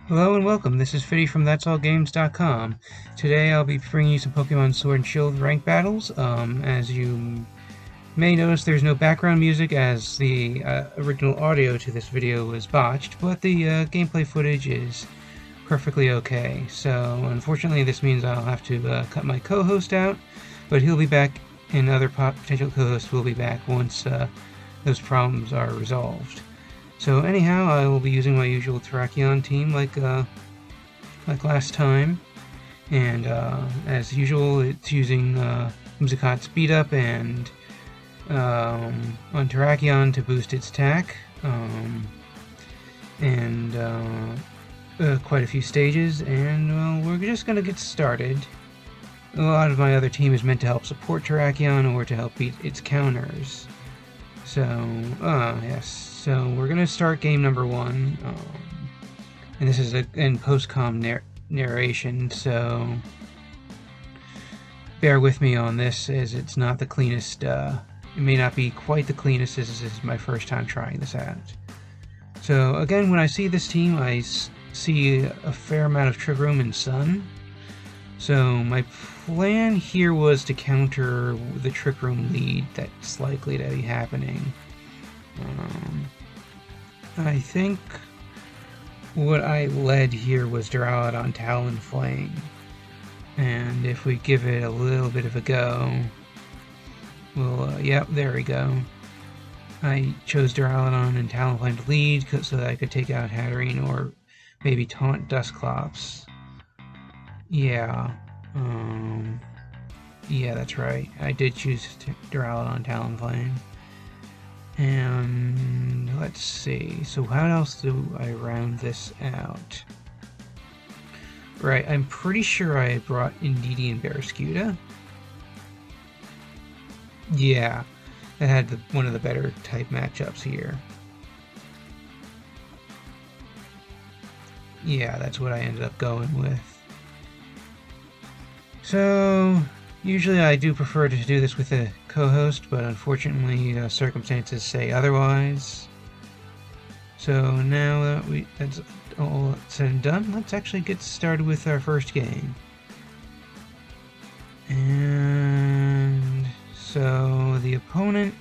Hello and welcome, this is Fiddy from That'sAllGames.com. Today I'll be bringing you some Pokemon Sword and Shield rank battles. As you may notice, there's no background music as the original audio to this video was botched, but the gameplay footage is perfectly okay. So unfortunately this means I'll have to cut my co-host out, but he'll be back and other potential co-hosts will be back once those problems are resolved. So anyhow, I will be using my usual Terrakion team like last time, and as usual, it's using Whimsicott Speed Up and on Terrakion to boost its attack, and quite a few stages. And well, we're just gonna get started. A lot of my other team is meant to help support Terrakion or to help beat its counters. So, yes. So we're gonna start game number one, and this is in post-com narration. So bear with me on this, as it's not the cleanest. It may not be quite the cleanest, as this is my first time trying this out. So again, when I see this team, I see a fair amount of Trick Room and Sun. So my plan here was to counter the Trick Room lead that's likely to be happening. I think what I led here was Duraludon Talonflame, and if we give it a little bit of a go, we'll, yep, there we go. I chose Duraludon and Talonflame to lead so that I could take out Hatterene or maybe taunt Dusclops. Yeah, yeah, that's right. I did choose Duraludon Talonflame. And let's see, so how else do I round this out? Right, I'm pretty sure I brought Indeedee and Barraskewda. Yeah, that had one of the better type matchups here. Yeah, that's what I ended up going with. So usually I do prefer to do this with a co-host, but unfortunately circumstances say otherwise. So now that that's all said and done, let's actually get started with our first game. And so the opponent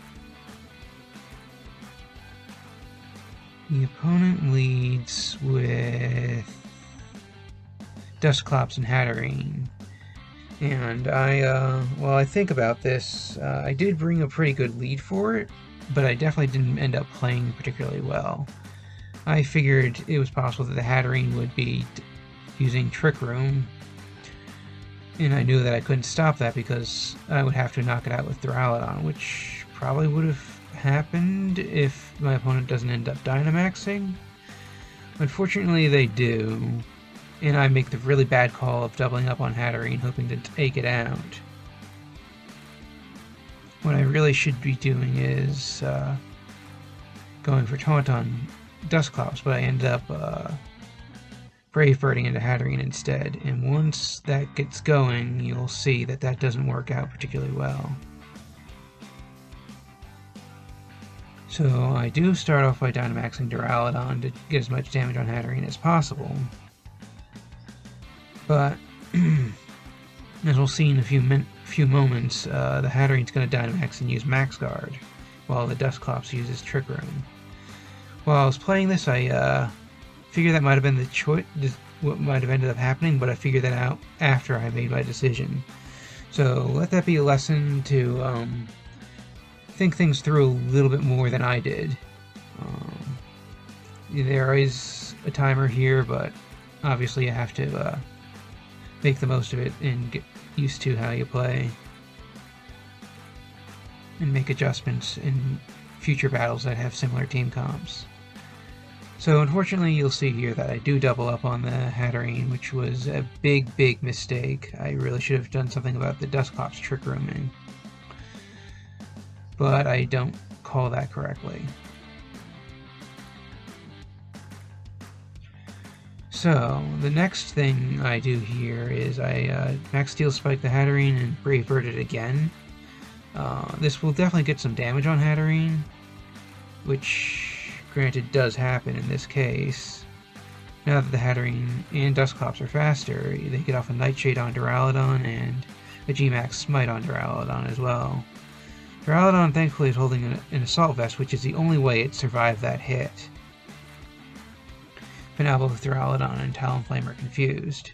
leads with Dusclops and Hatterene. And while I think about this, I did bring a pretty good lead for it, but I definitely didn't end up playing particularly well. I figured it was possible that the Hatterene would be using Trick Room, and I knew that I couldn't stop that because I would have to knock it out with Duraludon, which probably would have happened if my opponent doesn't end up Dynamaxing. Unfortunately, they do. And I make the really bad call of doubling up on Hatterene, hoping to take it out. What I really should be doing is going for Taunt on Dusclops, but I ended up Brave Birding into Hatterene instead. And once that gets going, you'll see that that doesn't work out particularly well. So I do start off by Dynamaxing Duraludon to get as much damage on Hatterene as possible. But, as we'll see in a few moments, the Hatterene's going to Dynamax and use Max Guard, while the Dusclops uses Trick Room. While I was playing this, I figured that might have been the choice, what might have ended up happening, but I figured that out after I made my decision. So let that be a lesson to think things through a little bit more than I did. There is a timer here, but obviously you have to make the most of it and get used to how you play and make adjustments in future battles that have similar team comps. So unfortunately you'll see here that I do double up on the Hatterene, which was a big mistake. I really should have done something about the Dusclops Trick Rooming, but I don't call that correctly. So, the next thing I do here is I Max Steel Spike the Hatterene and Brave Bird it again. This will definitely get some damage on Hatterene, which granted does happen in this case. Now that the Hatterene and Dusclops are faster, they get off a Nightshade on Duraludon and a G-Max Smite on Duraludon as well. Duraludon thankfully is holding an Assault Vest, which is the only way it survived that hit. But now both Duraludon and Talonflame are confused.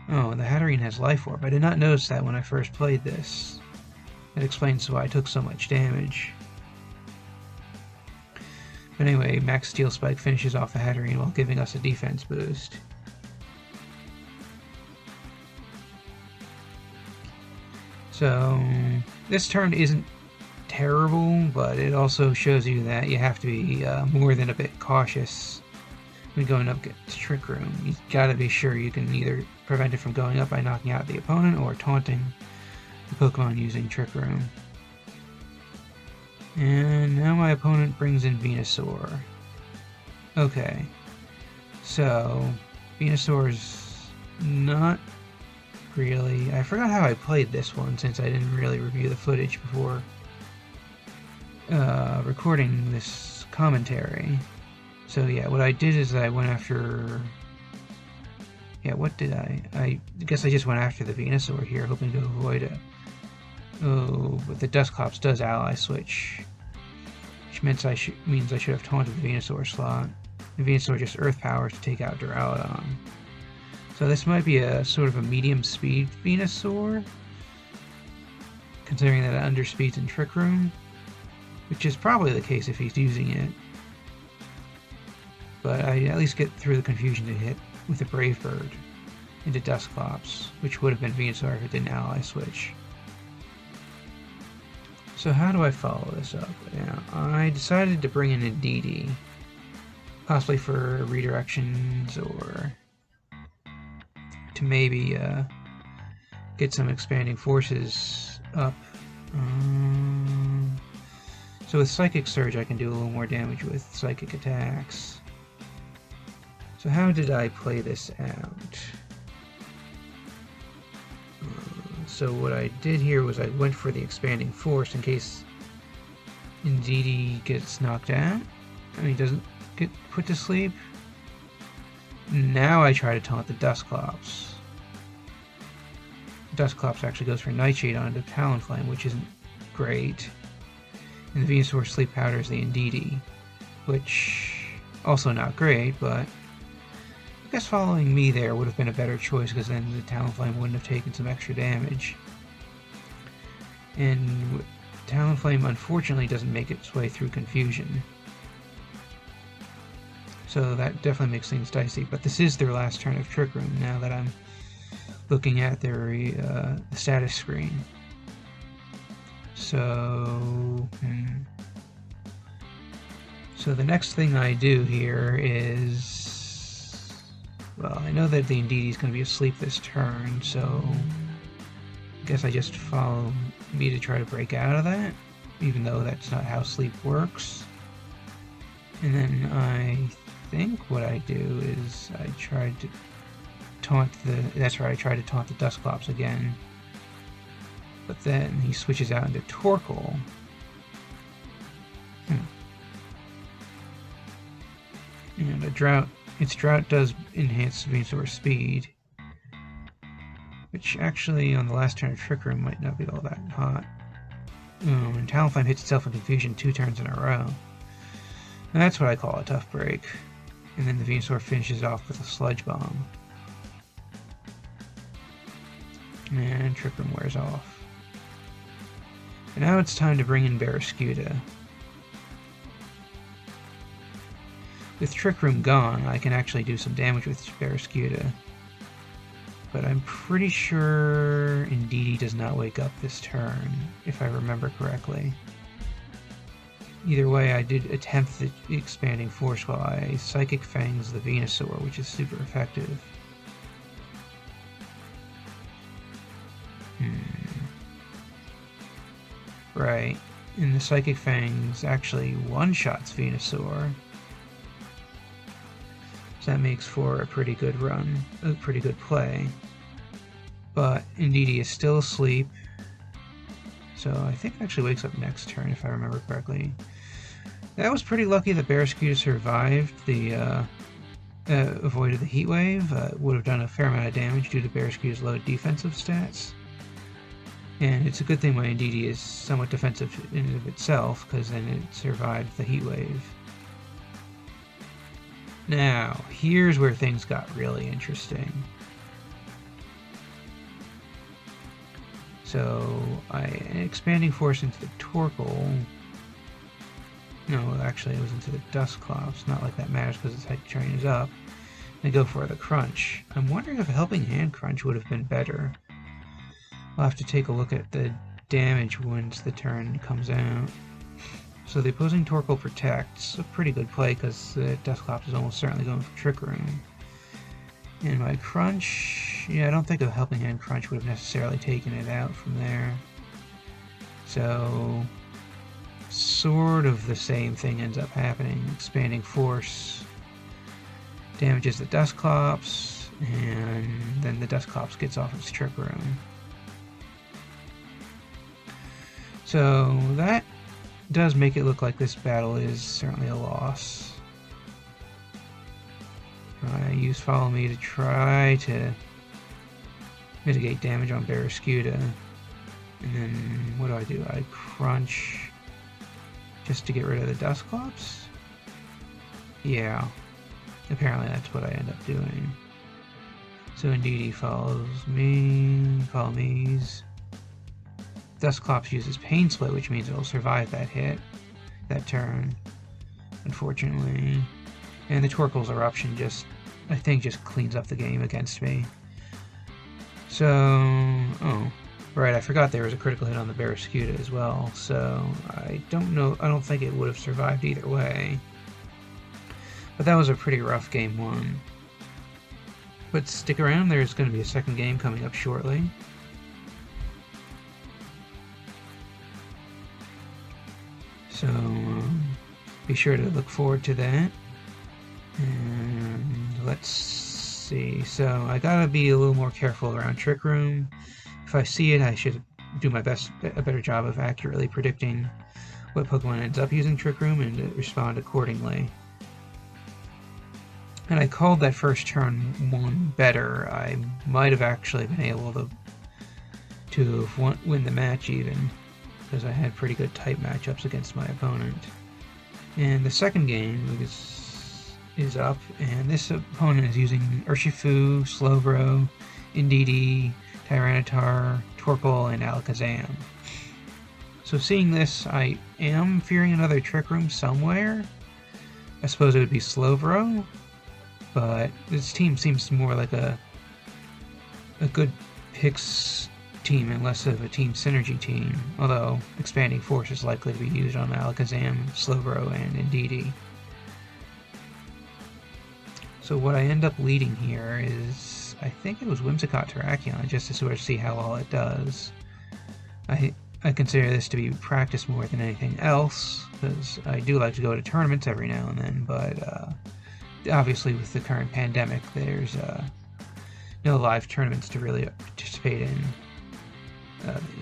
Oh, the Hatterene has Life Orb. I did not notice that when I first played this. That explains why I took so much damage. But anyway, Max Steel Spike finishes off the Hatterene while giving us a defense boost. So, this turn isn't terrible, but it also shows you that you have to be more than a bit cautious when going up to Trick Room. You gotta be sure you can either prevent it from going up by knocking out the opponent or taunting the Pokemon using Trick Room. And now my opponent brings in Venusaur. Okay, so Venusaur's not really... I forgot how I played this one since I didn't really review the footage before recording this commentary. So yeah, what I did is I went after... Yeah, what did I... I guess I just went after the Venusaur here, hoping to avoid it. Oh, but the Dusclops does Ally Switch, which means I should have taunted the Venusaur slot. The Venusaur just Earth Powers to take out Duraludon. So this might be a sort of a medium speed Venusaur, considering that it underspeeds in Trick Room, which is probably the case if he's using it. But I at least get through the confusion to hit with a Brave Bird into Dusclops, which would have been Venusaur if it didn't Ally Switch. So how do I follow this up? Yeah, I decided to bring in a DD, possibly for redirections or to maybe get some expanding forces up. So with Psychic Surge I can do a little more damage with psychic attacks. So how did I play this out? So what I did here was I went for the Expanding Force in case Indeedee gets knocked out and he doesn't get put to sleep. Now I try to taunt the Dusclops. Dusclops actually goes for Nightshade onto Talonflame, which isn't great. And the Venusaur Sleep Powders the Indeedee, which also not great, but I guess following me there would have been a better choice because then the Talonflame wouldn't have taken some extra damage. And Talonflame unfortunately doesn't make its way through Confusion. So that definitely makes things dicey, but this is their last turn of Trick Room now that I'm looking at their status screen. So... So the next thing I do here is... Well, I know that the Indeedee is going to be asleep this turn, so I guess I just follow me to try to break out of that, even though that's not how sleep works. And then I think what I do is I try to taunt the... That's right, I try to taunt the Dusclops again. But then he switches out into Torkoal. And a Drought... Its Drought does enhance Venusaur's speed, which actually on the last turn of Trick Room might not be all that hot. And Talonflame hits itself in Confusion 2 turns in a row. And that's what I call a tough break. And then the Venusaur finishes it off with a Sludge Bomb. And Trick Room wears off. And now it's time to bring in Barraskewda. With Trick Room gone, I can actually do some damage with Barraskewda. But I'm pretty sure Indeedee does not wake up this turn, if I remember correctly. Either way, I did attempt the Expanding Force while I Psychic Fangs the Venusaur, which is super effective. Right, and the Psychic Fangs actually one-shots Venusaur. So that makes for a pretty good run, a pretty good play. But Indeedee is still asleep, so I think it actually wakes up next turn if I remember correctly. That was pretty lucky that Barraskewda survived the, avoided the heat wave. Would have done a fair amount of damage due to Barraskewda's low defensive stats. And it's a good thing my Indeedee is somewhat defensive in and of itself, because then it survived the heat wave. Now, here's where things got really interesting. So, expanding force into the Torkoal. No, actually it was into the Dusclops. Not like that matters because its head train is up. I go for the Crunch. I'm wondering if a Helping Hand Crunch would have been better. I'll have to take a look at the damage once the turn comes out. So the opposing Torkoal protects. A pretty good play because the Dusclops is almost certainly going for Trick Room. And my Crunch... yeah, I don't think a Helping Hand Crunch would have necessarily taken it out from there. So... sort of the same thing ends up happening. Expanding Force damages the Dusclops, and then the Dusclops gets off its Trick Room. So that does make it look like this battle is certainly a loss. I use Follow Me to try to mitigate damage on Barraskewda. And then what do? I Crunch just to get rid of the Dusclops? Yeah. Apparently that's what I end up doing. So Indeedee follows me, follow me's. Dusclops uses Pain Split, which means it'll survive that hit, that turn, unfortunately. And the Torkoal's Eruption just, I think, just cleans up the game against me. So, oh, right, I forgot there was a critical hit on the Barraskewda as well, so I don't know, I don't think it would have survived either way. But that was a pretty rough game one. But stick around, there's going to be a second game coming up shortly. So, be sure to look forward to that. And let's see. So, I gotta be a little more careful around Trick Room. If I see it, I should do my best, a better job of accurately predicting what Pokemon ends up using Trick Room and respond accordingly. And I called that first turn one better. I might have actually been able to win the match even, because I had pretty good type matchups against my opponent. And the second game is up, and this opponent is using Urshifu, Slowbro, Indeedee, Tyranitar, Torkoal, and Alakazam. So seeing this, I am fearing another Trick Room somewhere. I suppose it would be Slowbro, but this team seems more like a good picks team and less of a team synergy team, although Expanding Force is likely to be used on Alakazam, Slowbro, and Indeedee. So what I end up leading here is, I think it was Whimsicott Terrakion, just to sort of see how well it does. I consider this to be practice more than anything else, because I do like to go to tournaments every now and then, but obviously with the current pandemic, there's no live tournaments to really participate in.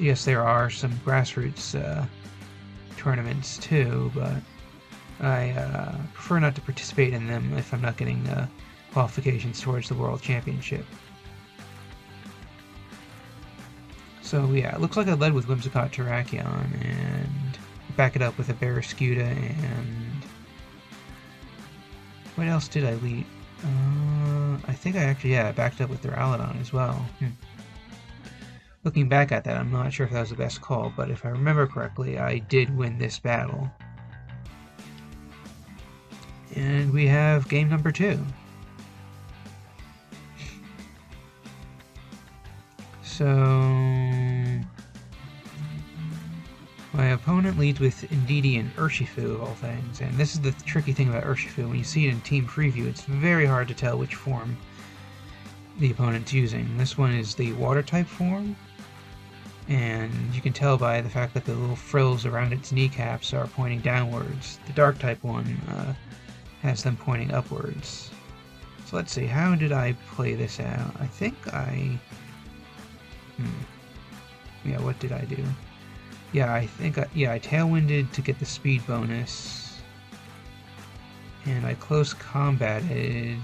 Yes, there are some grassroots tournaments too, but I prefer not to participate in them if I'm not getting qualifications towards the World Championship. So yeah, it looks like I led with Whimsicott Terrakion, and back it up with a Barraskewda, and what else did I lead? I think I actually, yeah, backed up with Duraludon as well. Looking back at that, I'm not sure if that was the best call, but if I remember correctly, I did win this battle. And we have game number 2. So my opponent leads with Indeedee and Urshifu, of all things, and this is the tricky thing about Urshifu. When you see it in Team Preview, it's very hard to tell which form the opponent's using. This one is the Water-type form, and you can tell by the fact that the little frills around its kneecaps are pointing downwards. The Dark-type one has them pointing upwards. So let's see, how did I play this out? I think I... yeah, what did I do? Yeah, I think I Tailwinded to get the speed bonus. and I close combated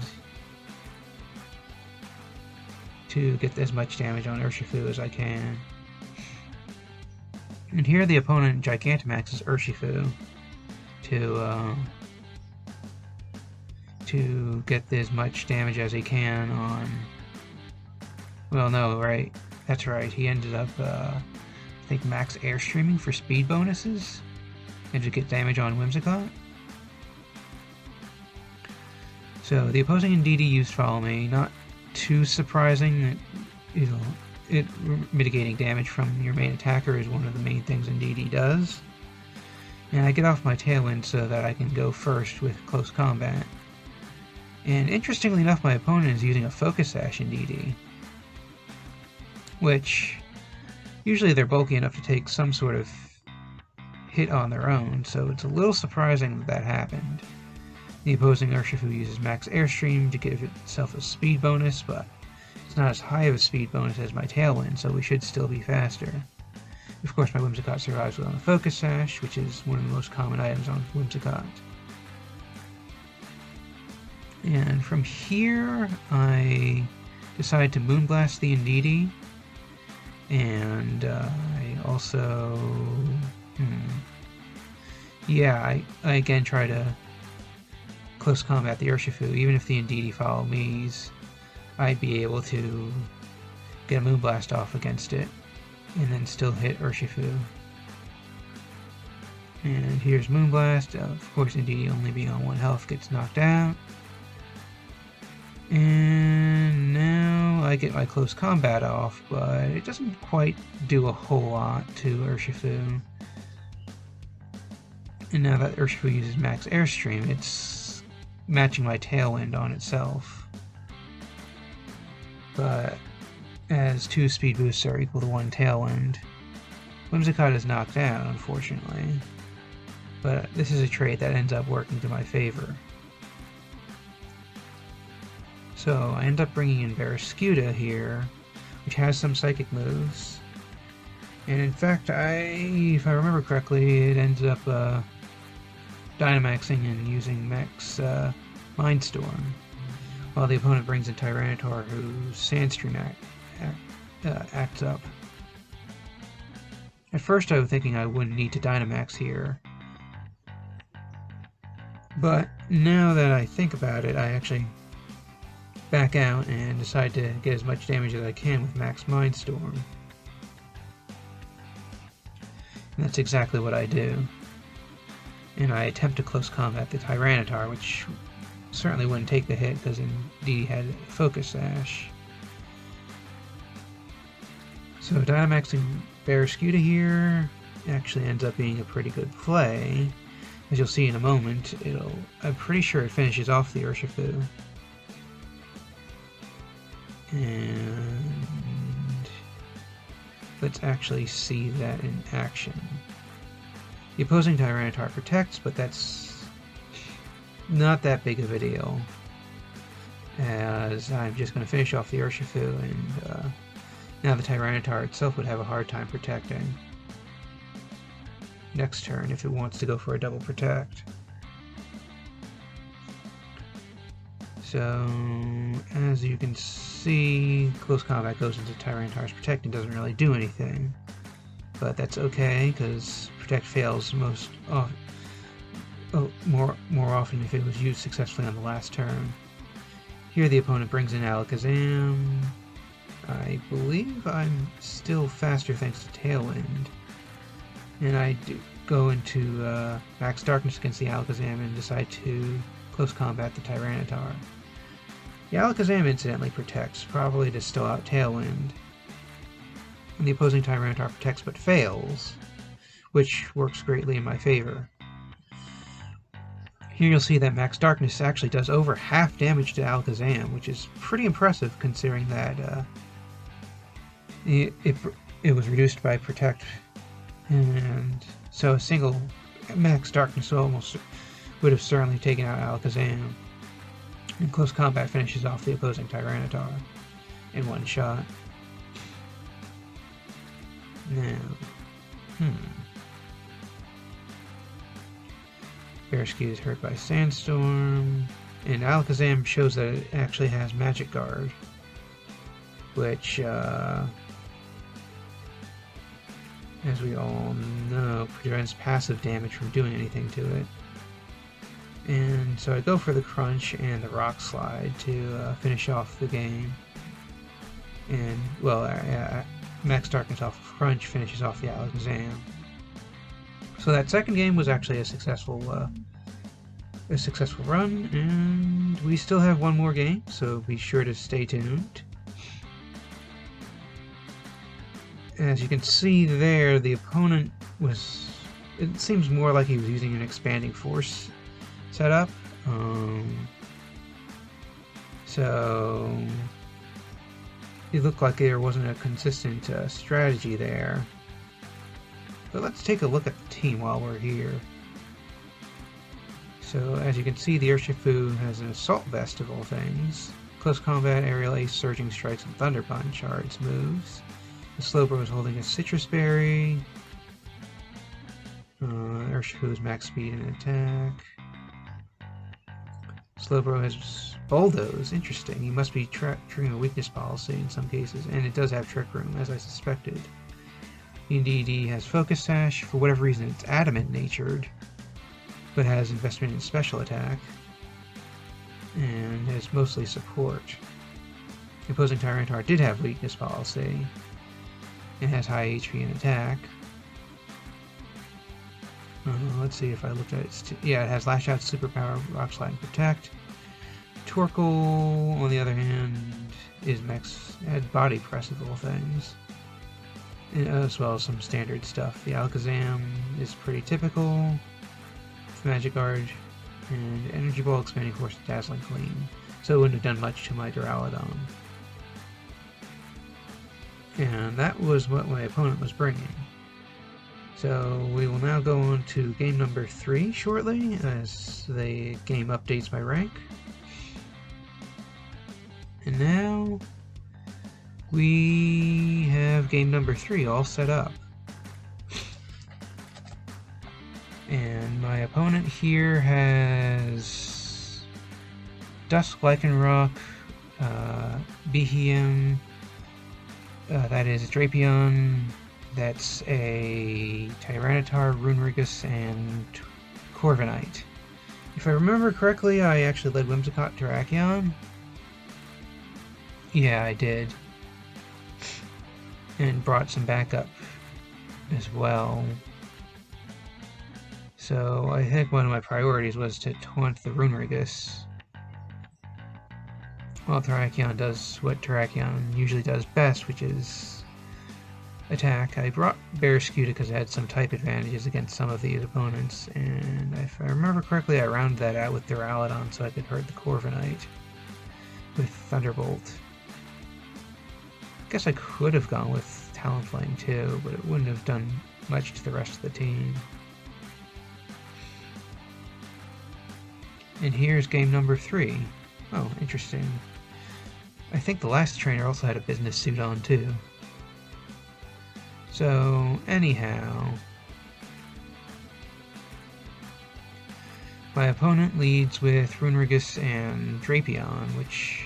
to get as much damage on Urshifu as I can. And here the opponent Gigantamaxes Urshifu to get as much damage as he can on... Well, no, right. That's right. He ended up, I think, max airstreaming for speed bonuses and to get damage on Whimsicott. So the opposing Indeedee used Follow Me. Not too surprising. Mitigating damage from your main attacker is one of the main things Indeedee does. And I get off my Tailwind so that I can go first with close combat. And interestingly enough, my opponent is using a Focus Sash Indeedee, which usually they're bulky enough to take some sort of hit on their own, so it's a little surprising that that happened. The opposing Urshifu uses max Airstream to give itself a speed bonus, but it's not as high of a speed bonus as my Tailwind, so we should still be faster. Of course, my Whimsicott survives without a Focus Sash, which is one of the most common items on Whimsicott. And from here, I decide to Moonblast the Indeedee, and I also... Yeah, I again try to close combat the Urshifu. Even if the Indeedee follow me's, I'd be able to get a Moonblast off against it, and then still hit Urshifu. And here's Moonblast. Of course, Indeedee only being on 1 health gets knocked out. And now I get my close combat off, but it doesn't quite do a whole lot to Urshifu. And now that Urshifu uses max Airstream, it's matching my Tailwind on itself. But as 2 speed boosts are equal to 1 Tailwind, Whimsicott is knocked out, unfortunately. But this is a trait that ends up working to my favor. So I end up bringing in Barrascuda here, which has some psychic moves. And in fact, if I remember correctly, it ends up Dynamaxing and using max Mindstorm, while the opponent brings in Tyranitar, whose Sandstream acts up. At first I was thinking I wouldn't need to Dynamax here, but now that I think about it, I actually back out and decide to get as much damage as I can with max Mindstorm. And that's exactly what I do. And I attempt to close combat the Tyranitar, which certainly wouldn't take the hit because Indeedee had Focus Sash. So Dynamaxing Barrascuda here actually ends up being a pretty good play. As you'll see in a moment, I'm pretty sure it finishes off the Urshifu. And let's actually see that in action. The opposing Tyranitar protects, but that's not that big of a deal, as I'm just going to finish off the Urshifu, and now the Tyranitar itself would have a hard time protecting next turn if it wants to go for a double protect. So, as you can see, close combat goes into Tyranitar's protect and doesn't really do anything. But that's okay, because protect fails more often if it was used successfully on the last turn. Here the opponent brings in Alakazam. I believe I'm still faster thanks to Tailwind. And I do go into max Darkness against the Alakazam and decide to close combat the Tyranitar. The Alakazam incidentally protects, probably to still out Tailwind. And the opposing Tyranitar protects but fails, which works greatly in my favor. Here you'll see that max Darkness actually does over half damage to Alakazam, which is pretty impressive considering that it was reduced by Protect, and so a single max Darkness almost would have certainly taken out Alakazam. And close combat finishes off the opposing Tyranitar in one shot. Now, Bearskew is hurt by Sandstorm. And Alakazam shows that it actually has Magic Guard, which, as we all know, prevents passive damage from doing anything to it. And so I go for the Crunch and the Rock Slide to finish off the game. And, well, Max Darkness off of Crunch finishes off the Alakazam. So that second game was actually a successful run, and we still have one more game, so be sure to stay tuned. As you can see there, the opponent was... it seems more like he was using an Expanding Force setup. So it looked like there wasn't a consistent strategy there. But let's take a look at the team while we're here. So as you can see, the Urshifu has an Assault Vest of all things. Close Combat, Aerial Ace, Surging Strikes, and Thunder Punch are its moves. The Slowbro is holding a Citrus Berry. Urshifu's max speed and attack. Slowbro has Bulldoze. Interesting. He must be triggering a weakness policy in some cases, and it does have Trick Room, as I suspected. DD has Focus Sash. For whatever reason, it's Adamant-natured, but has investment in Special Attack, and is mostly support. The opposing Tyranitar did have Weakness Policy, and has high HP and attack. Let's see if I looked at it. Yeah, it has Lash Out, Superpower, Rock Slide, and Protect. Torkoal, on the other hand, is had Body Press of all things, as well as some standard stuff. The Alakazam is pretty typical, with Magic Guard, and Energy Ball, Expanding Force, Dazzling Gleam. So it wouldn't have done much to my Duraludon. And that was what my opponent was bringing. So we will now go on to game number 3 shortly, as the game updates my rank. And now we have game number 3 all set up. And my opponent here has Dusk Lycanroc, Behem, that is a Terrakion, that's a Tyranitar, Runerigus, and Corviknight. If I remember correctly, I actually led Whimsicott Terrakion. Yeah, I did. And brought some backup as well. So I think one of my priorities was to taunt the Runerigus. Well, Terrakion does what Terrakion usually does best, which is attack. I brought Bearskew because it had some type advantages against some of these opponents, and if I remember correctly, I rounded that out with Duraludon so I could hurt the Corviknight with Thunderbolt. I guess I could have gone with Talonflame too, but it wouldn't have done much to the rest of the team. And here's game number 3. Oh, interesting. I think the last trainer also had a business suit on too. So, anyhow, my opponent leads with Runerigus and Terrakion, which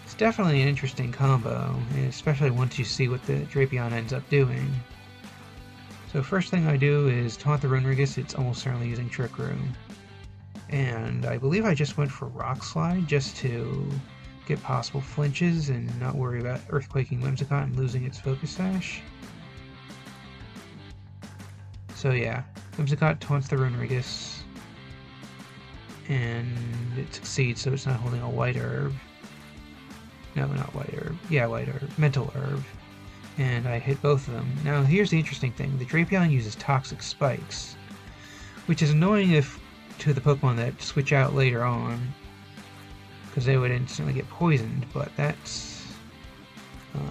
is definitely an interesting combo, especially once you see what the Terrakion ends up doing. So first thing I do is taunt the Runerigus. It's almost certainly using Trick Room. And I believe I just went for Rock Slide just to get possible flinches and not worry about Earthquaking Whimsicott and losing its Focus Sash. So yeah, Whimsicott taunts the Runerigus, and it succeeds, so it's not holding a White Herb. No, not White Herb. Yeah, White Herb. Mental Herb. And I hit both of them. Now here's the interesting thing. The Terrakion uses Toxic Spikes, which is annoying to the Pokemon that switch out later on, because they would instantly get poisoned, but that's...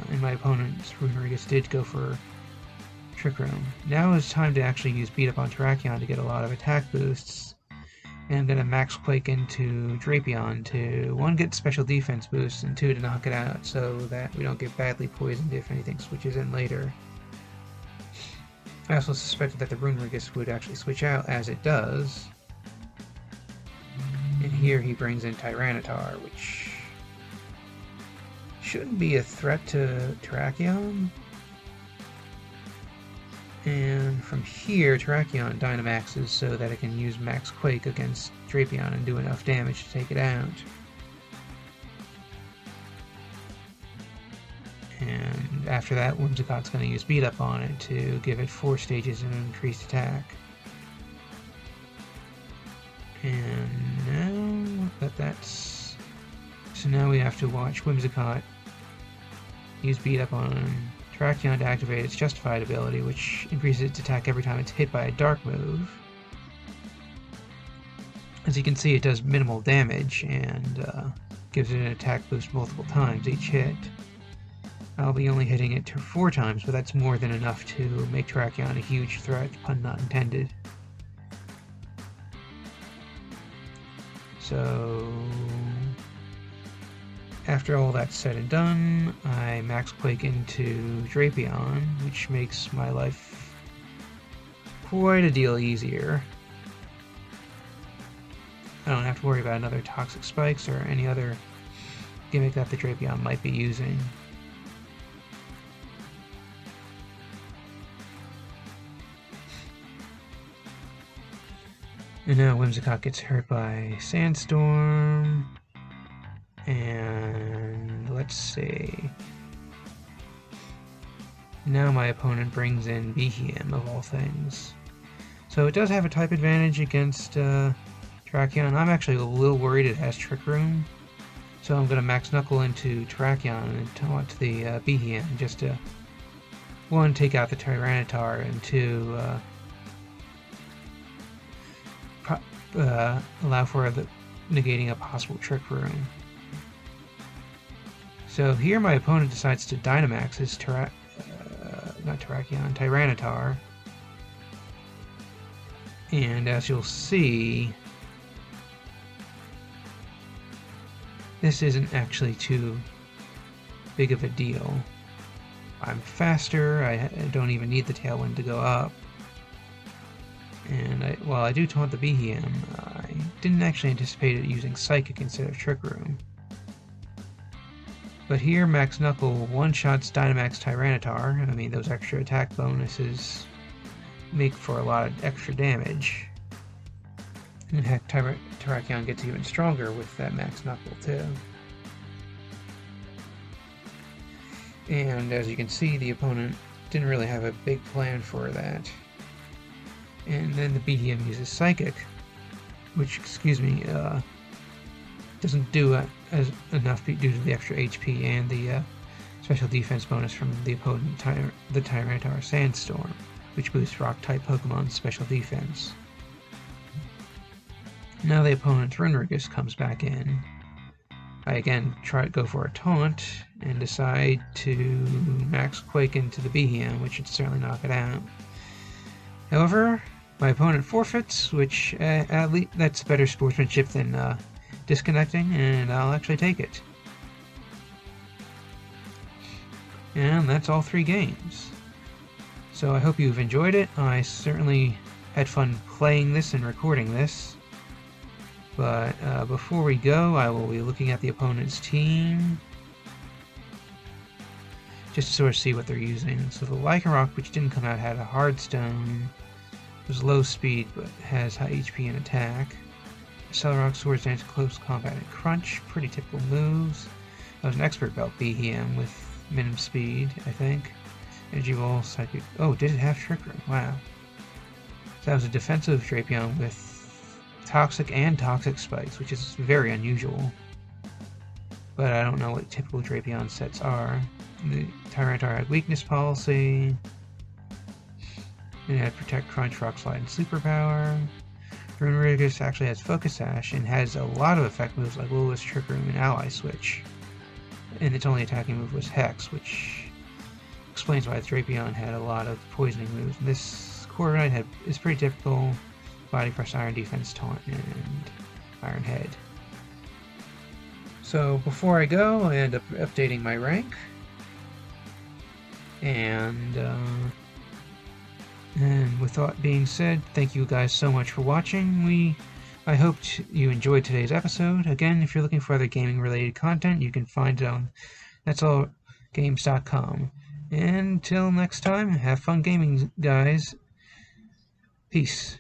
and my opponent's Runerigus did go for Trick Room. Now it's time to actually use Beat Up on Terrakion to get a lot of attack boosts. And I'm going to Max Quake into Terrakion to 1, get special defense boosts, and 2, to knock it out so that we don't get badly poisoned if anything switches in later. I also suspected that the Runerigus would actually switch out, as it does. And here he brings in Tyranitar, which shouldn't be a threat to Terrakion. And from here, Terrakion Dynamaxes so that it can use Max Quake against Drapion and do enough damage to take it out. And after that, Whimsicott's going to use Beat Up on it to give it 4 stages of increased attack. And now that that's... So now we have to watch Whimsicott use Beat Up on Terrakion to activate its Justified ability, which increases its attack every time it's hit by a Dark move. As you can see, it does minimal damage and gives it an attack boost multiple times each hit. I'll be only hitting it 4 times, but that's more than enough to make Terrakion a huge threat, pun not intended. So, after all that's said and done, I Max Quake into Drapion, which makes my life quite a deal easier. I don't have to worry about another Toxic Spikes or any other gimmick that the Drapion might be using. And now Whimsicott gets hurt by Sandstorm. And let's see. Now my opponent brings in Behem, of all things. So it does have a type advantage against Terrakion. I'm actually a little worried it has Trick Room. So I'm going to Max Knuckle into Terrakion and taunt the Behem just to, 1, take out the Tyranitar, and 2, allow for the negating a possible Trick Room. So here my opponent decides to Dynamax his Tyranitar. And as you'll see, this isn't actually too big of a deal. I'm faster, I don't even need the Tailwind to go up. And while I do taunt the Behem, I didn't actually anticipate it using Psychic instead of Trick Room. But here, Max Knuckle one-shots Dynamax Tyranitar. I mean, those extra attack bonuses make for a lot of extra damage. And heck, Terrakion gets even stronger with that Max Knuckle, too. And as you can see, the opponent didn't really have a big plan for that. And then the Behem uses Psychic, which, doesn't do enough due to the extra HP and the special defense bonus from the opponent, the Tyranitar Sandstorm, which boosts Rock-type Pokemon's special defense. Now the opponent's Runerigus comes back in. I again try to go for a taunt and decide to Max Quake into the Behem, which should certainly knock it out. However, my opponent forfeits, which at least that's better sportsmanship than disconnecting, and I'll actually take it. And that's all 3 games. So I hope you've enjoyed it. I certainly had fun playing this and recording this. But before we go, I will be looking at the opponent's team, just to sort of see what they're using. So the Lycanroc, which didn't come out, had a Hard Stone. It was low speed, but has high HP and attack. Celerock, Swords Dance, Close Combat, and Crunch. Pretty typical moves. That was an Expert Belt Behem with minimum speed, I think. Energy Ball, Psychic... Oh, did it have Trick Room? Wow. So that was a defensive Drapion with Toxic and Toxic Spikes, which is very unusual. But I don't know what typical Drapion sets are. The Tyranitar had Weakness Policy. And it had Protect, Crunch, Rock Slide, and Superpower. Runerigus actually has Focus Sash and has a lot of effect moves like Will-O-Wisp, Trick Room, and Ally Switch. And its only attacking move was Hex, which explains why Drapion had a lot of poisoning moves. And this Corviknight is pretty typical: Body Press, Iron Defense, Taunt, and Iron Head. So before I go, I end up updating my rank. And with that being said, thank you guys so much for watching. I hope you enjoyed today's episode. Again, if you're looking for other gaming-related content, you can find it on that'sallgames.com. And until next time, have fun gaming, guys. Peace.